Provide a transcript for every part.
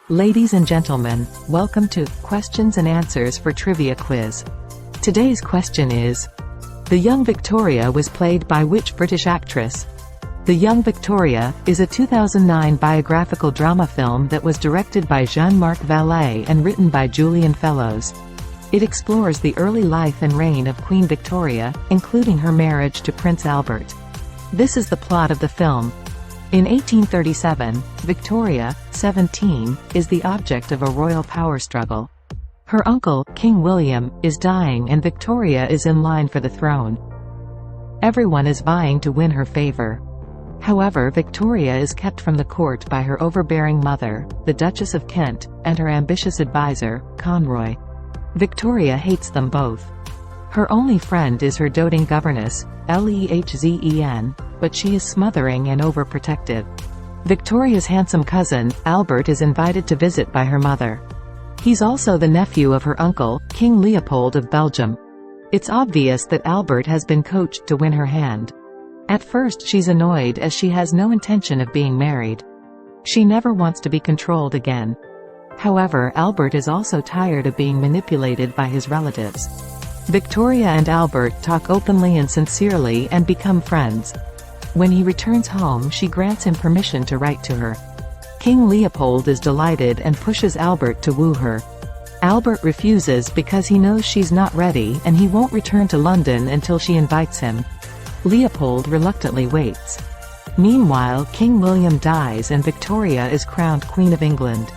Ladies and gentlemen, welcome to Questions and Answers for Trivia Quiz. Today's question is: The Young Victoria was played by which British actress? The Young Victoria is a 2009 biographical drama film that was directed by Jean-Marc Vallée and written by Julian Fellowes. It explores the early life and reign of Queen Victoria, including her marriage to Prince Albert. This is the plot of the film. In 1837, Victoria, 17, is the object of a royal power struggle. Her uncle, King William, is dying and Victoria is in line for the throne. Everyone is vying to win her favor. However, Victoria is kept from the court by her overbearing mother, the Duchess of Kent, and her ambitious advisor, CONROY. Victoria hates them both. Her only friend is her doting governess, LEHZEN, but she is smothering and overprotective. Victoria's handsome cousin, Albert, is invited to visit by her mother. He's also the nephew of her uncle, King Leopold of Belgium. It's obvious that Albert has been coached to win her hand. At first she's annoyed as she has no intention of being married. She never wants to be controlled again. However, Albert is also tired of being manipulated by his relatives. Victoria and Albert talk openly and sincerely and become friends. When he returns home, she grants him permission to write to her. King Leopold is delighted and pushes Albert to woo her. Albert refuses because he knows she's not ready and he won't return to London until she invites him. Leopold reluctantly waits. Meanwhile, King William dies and Victoria is crowned Queen of England.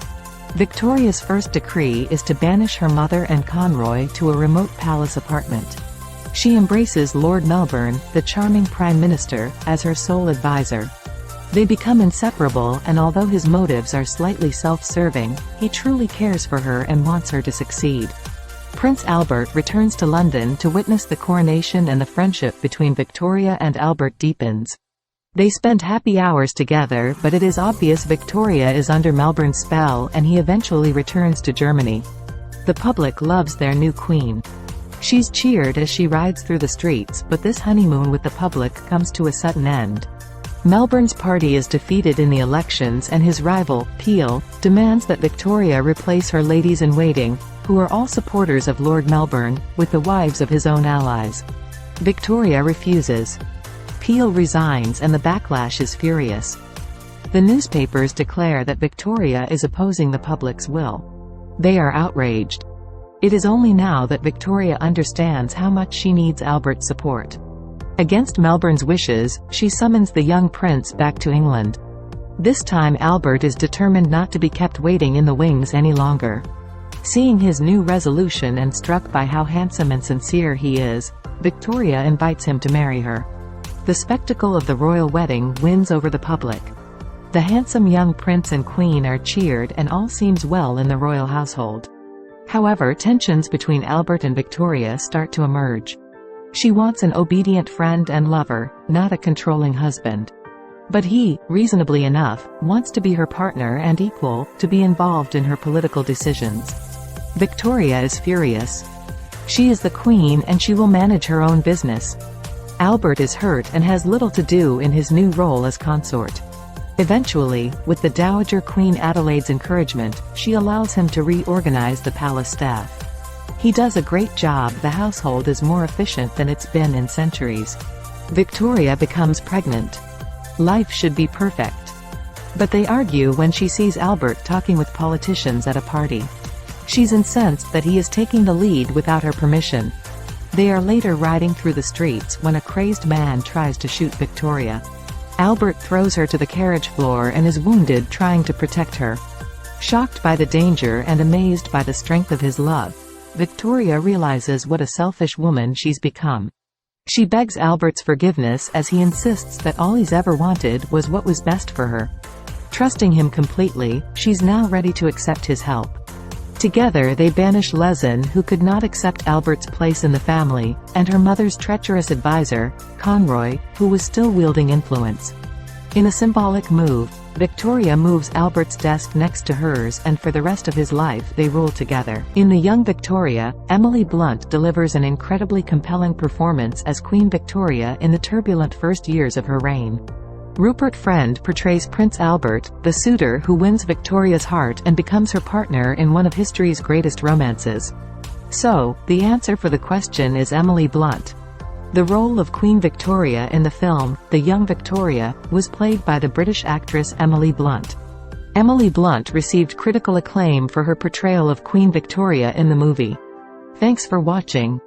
Victoria's first decree is to banish her mother and CONROY to a remote palace apartment. She embraces Lord Melbourne, the charming Prime Minister, as her sole advisor. They become inseparable, and although his motives are slightly self-serving, he truly cares for her and wants her to succeed. Prince Albert returns to London to witness the coronation, and the friendship between Victoria and Albert deepens. They spend happy hours together, but it is obvious Victoria is under Melbourne's spell and he eventually returns to Germany. The public loves their new queen. She's cheered as she rides through the streets, but this honeymoon with the public comes to a sudden end. Melbourne's party is defeated in the elections and his rival, Peel, demands that Victoria replace her ladies-in-waiting, who are all supporters of Lord Melbourne, with the wives of his own allies. Victoria refuses. Peel resigns and the backlash is furious. The newspapers declare that Victoria is opposing the public's will. They are outraged. It is only now that Victoria understands how much she needs Albert's support. Against Melbourne's wishes, she summons the young prince back to England. This time Albert is determined not to be kept waiting in the wings any longer. Seeing his new resolution and struck by how handsome and sincere he is, Victoria invites him to marry her. The spectacle of the royal wedding wins over the public. The handsome young prince and queen are cheered and all seems well in the royal household. However, tensions between Albert and Victoria start to emerge. She wants an obedient friend and lover, not a controlling husband. But he, reasonably enough, wants to be her partner and equal, to be involved in her political decisions. Victoria is furious. She is the queen and she will manage her own business. Albert is hurt and has little to do in his new role as consort. Eventually, with the Dowager Queen Adelaide's encouragement, she allows him to reorganize the palace staff. He does a great job. The household is more efficient than it's been in centuries. Victoria becomes pregnant. Life should be perfect. But they argue when she sees Albert talking with politicians at a party. She's incensed that he is taking the lead without her permission. They are later riding through the streets when a crazed man tries to shoot Victoria. Albert throws her to the carriage floor and is wounded trying to protect her. Shocked by the danger and amazed by the strength of his love, Victoria realizes what a selfish woman she's become. She begs Albert's forgiveness as he insists that all he's ever wanted was what was best for her. Trusting him completely, she's now ready to accept his help. Together they banish LEHZEN, who could not accept Albert's place in the family, and her mother's treacherous advisor, CONROY, who was still wielding influence. In a symbolic move, Victoria moves Albert's desk next to hers, and for the rest of his life they rule together. In The Young Victoria, Emily Blunt delivers an incredibly compelling performance as Queen Victoria in the turbulent first years of her reign. Rupert Friend portrays Prince Albert, the suitor who wins Victoria's heart and becomes her partner in one of history's greatest romances. So, the answer for the question is Emily Blunt. The role of Queen Victoria in the film, The Young Victoria, was played by the British actress Emily Blunt. Emily Blunt received critical acclaim for her portrayal of Queen Victoria in the movie. Thanks for watching.